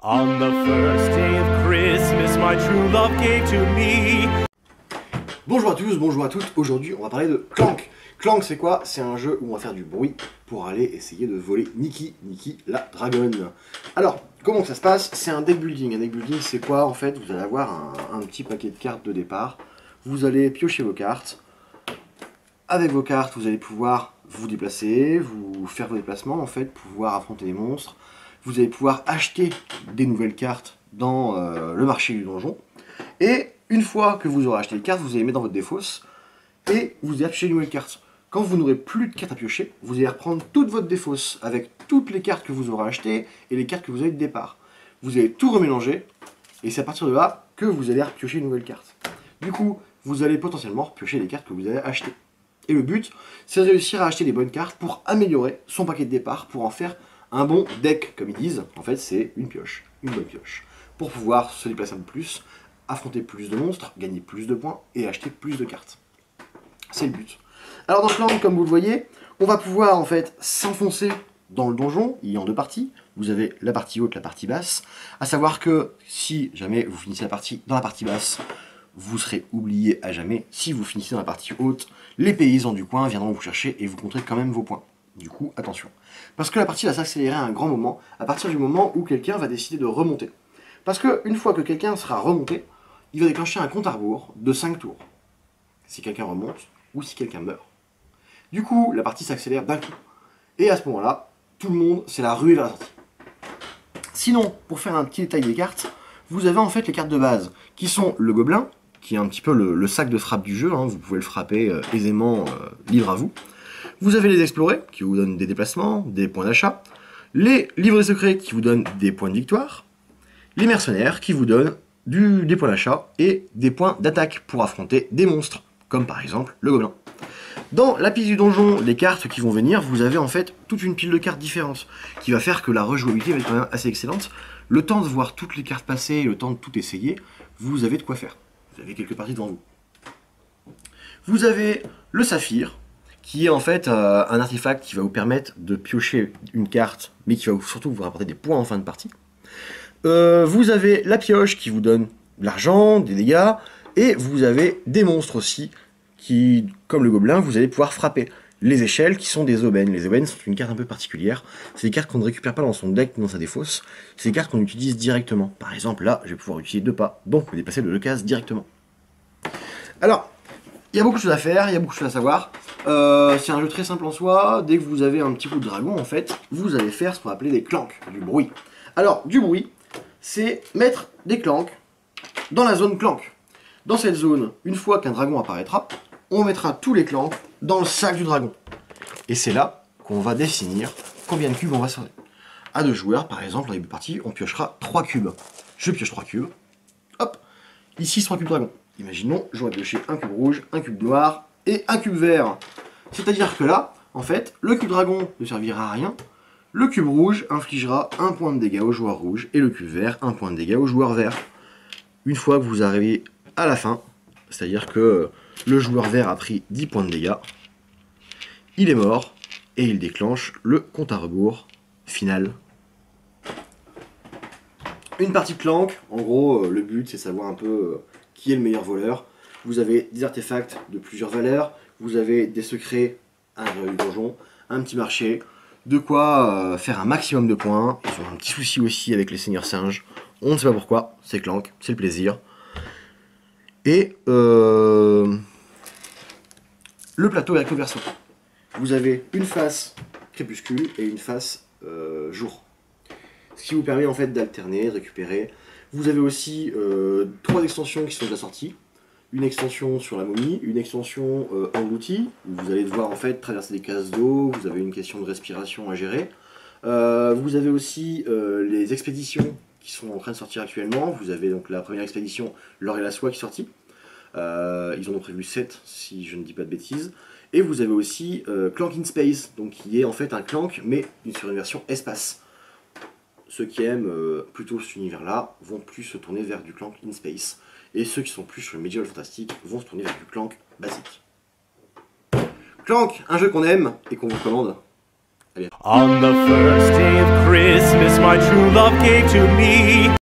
On the first day of Christmas, my true love gave to me. Bonjour à tous, bonjour à toutes. Aujourd'hui, on va parler de Clank. Clank, c'est quoi? C'est un jeu où on va faire du bruit pour aller essayer de voler Nikki la dragonne. Alors, comment ça se passe? C'est un deck building. Un deck building, c'est quoi? En fait, vous allez avoir un petit paquet de cartes de départ. Vous allez piocher vos cartes. Avec vos cartes, vous allez pouvoir vous déplacer, vous faire vos déplacements, en fait, pouvoir affronter des monstres. Vous allez pouvoir acheter des nouvelles cartes dans le marché du donjon. Et une fois que vous aurez acheté les cartes, vous allez les mettre dans votre défausse et vous allez piocher une nouvelle carte. Quand vous n'aurez plus de cartes à piocher, vous allez reprendre toute votre défausse avec toutes les cartes que vous aurez achetées et les cartes que vous avez de départ. Vous allez tout remélanger et c'est à partir de là que vous allez repiocher une nouvelle carte. Du coup, vous allez potentiellement repiocher les cartes que vous avez achetées. Et le but, c'est de réussir à acheter les bonnes cartes pour améliorer son paquet de départ, pour en faire un bon deck, comme ils disent. En fait, c'est une pioche, une bonne pioche. Pour pouvoir se déplacer un peu plus, affronter plus de monstres, gagner plus de points et acheter plus de cartes. C'est le but. Alors dans Clank, comme vous le voyez, on va pouvoir en fait s'enfoncer dans le donjon. Il y a en deux parties. Vous avez la partie haute, la partie basse. À savoir que si jamais vous finissez la partie dans la partie basse, vous serez oublié à jamais. Si vous finissez dans la partie haute, les paysans du coin viendront vous chercher et vous compterez quand même vos points. Du coup, attention. Parce que la partie va s'accélérer à un grand moment, à partir du moment où quelqu'un va décider de remonter. Parce qu'une fois que quelqu'un sera remonté, il va déclencher un compte à rebours de 5 tours. Si quelqu'un remonte, ou si quelqu'un meurt. Du coup, la partie s'accélère d'un coup. Et à ce moment-là, tout le monde, c'est la ruée vers la sortie. Sinon, pour faire un petit détail des cartes, vous avez en fait les cartes de base, qui sont le gobelin, qui est un petit peu le sac de frappe du jeu, hein, vous pouvez le frapper aisément, libre à vous. Vous avez les explorés, qui vous donnent des déplacements, des points d'achat. Les livrets secrets, qui vous donnent des points de victoire. Les mercenaires, qui vous donnent des points d'achat et des points d'attaque pour affronter des monstres, comme par exemple le gobelin. Dans la piste du donjon, les cartes qui vont venir, vous avez en fait toute une pile de cartes différentes, qui va faire que la rejouabilité va être quand même assez excellente. Le temps de voir toutes les cartes passer, le temps de tout essayer, vous avez de quoi faire. Vous avez quelques parties devant vous. Vous avez le saphir, qui est en fait un artefact qui va vous permettre de piocher une carte, mais qui va surtout vous rapporter des points en fin de partie. Vous avez la pioche qui vous donne de l'argent, des dégâts, et vous avez des monstres aussi, qui, comme le gobelin, vous allez pouvoir frapper. Les échelles qui sont des aubaines. Les aubaines sont une carte un peu particulière. C'est des cartes qu'on ne récupère pas dans son deck, dans sa défausse. C'est des cartes qu'on utilise directement. Par exemple, là, je vais pouvoir utiliser 2 pas, donc me déplacer de 2 cases directement. Alors, il y a beaucoup de choses à faire, il y a beaucoup de choses à savoir. C'est un jeu très simple en soi. Dès que vous avez un petit coup de dragon, en fait, vous allez faire ce qu'on va appeler des clanks, du bruit. Alors, du bruit, c'est mettre des clanks dans la zone clank. Dans cette zone, une fois qu'un dragon apparaîtra, on mettra tous les clanks dans le sac du dragon. Et c'est là qu'on va définir combien de cubes on va sortir. À 2 joueurs, par exemple, en début de partie, on piochera 3 cubes. Je pioche 3 cubes. Hop, ici 3 cubes dragon. Imaginons, j'aurais pioché un cube rouge, un cube noir et un cube vert. C'est-à-dire que là, en fait, le cube dragon ne servira à rien. Le cube rouge infligera 1 point de dégâts au joueur rouge et le cube vert 1 point de dégâts au joueur vert. Une fois que vous arrivez à la fin, c'est-à-dire que le joueur vert a pris 10 points de dégâts, il est mort et il déclenche le compte à rebours final. Une partie de Clank, en gros, le but c'est de savoir un peu qui est le meilleur voleur. Vous avez des artefacts de plusieurs valeurs, vous avez des secrets à l'intérieur du donjon, un petit marché, de quoi faire un maximum de points. Ils ont un petit souci aussi avec les seigneurs singes, on ne sait pas pourquoi, c'est Clank, c'est le plaisir. Et le plateau avec le verso. Vous avez une face crépuscule et une face jour. Ce qui vous permet en fait d'alterner, de récupérer. Vous avez aussi 3 extensions qui sont déjà sorties. Une extension sur la momie, une extension engloutie, où vous allez devoir en fait traverser des cases d'eau, vous avez une question de respiration à gérer. Vous avez aussi les expéditions qui sont en train de sortir actuellement. Vous avez donc la première expédition, l'or et la soie qui est sortie. Ils en ont prévu 7 si je ne dis pas de bêtises. Et vous avez aussi Clank in Space, donc qui est en fait un Clank mais sur une version espace. Ceux qui aiment plutôt cet univers-là vont plus se tourner vers du Clank in Space. Et ceux qui sont plus sur le Medieval Fantastique vont se tourner vers du Clank basique. Clank, un jeu qu'on aime et qu'on vous recommande. Allez. On the first day of Christmas, my true love gave to me